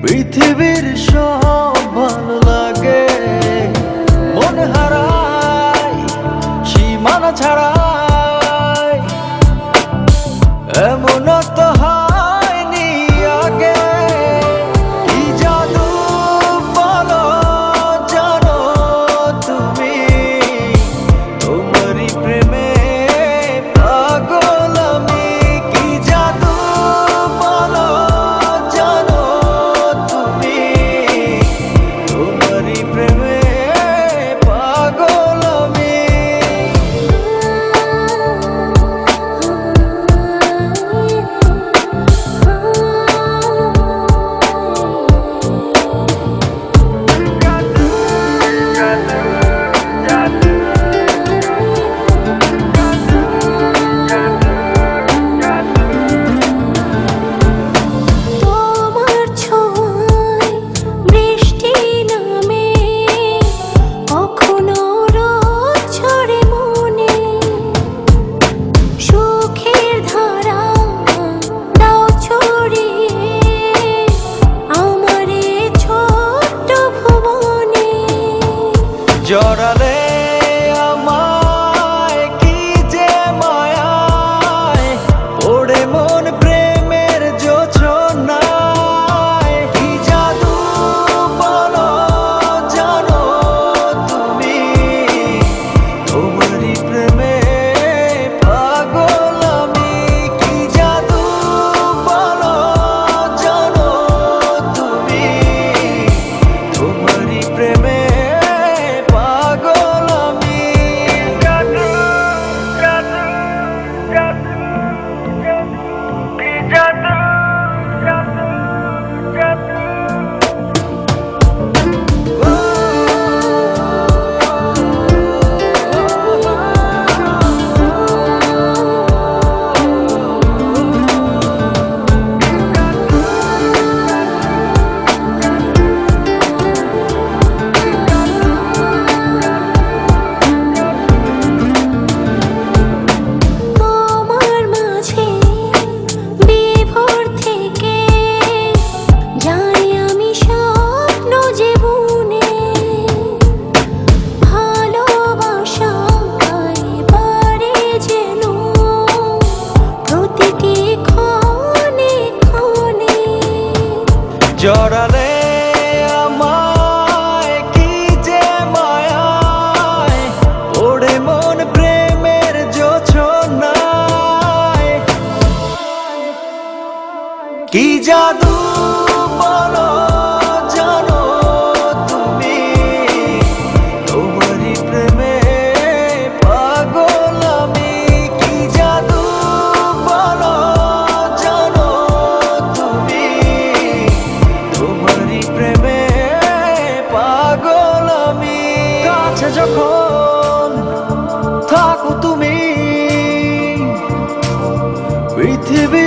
পৃথিবীর সব ভালো লাগে, মন হারায় সীমানা ছাড়াই, এমন তো হয়নি আগে। কি জাদু বলো জানো তুমি, তোমারই প্রেমে পাগল আমি। কি জাদু বলো জানো তুমি, তোমারই প্রেমে পাগল আমি। জড়ালে আমায় কি যে মায়ায়, ওড়ে মন প্রেমের জোছনায়। কি জাদু বলো জানো তুমি, তোমারই প্রেমে পাগল আমি। কি জাদু বলো জানো তুমি, তোমারই প্রেমে পাগল আমি। জাদু জাদু জাদু জাদু জাদু জাদু। জড়ালে আমায় কি যে মায়ায়, ওড়ে মন প্রেমের জোছনায়। কি জাদু বলো জানো তুমি, তোমারই প্রেমে পাগল আমি। কি জাদু বলো জানো তুমি, তোমারই প্রেমে পাগল আমি। কাছে যখন থাকো তুমি, পৃথিবী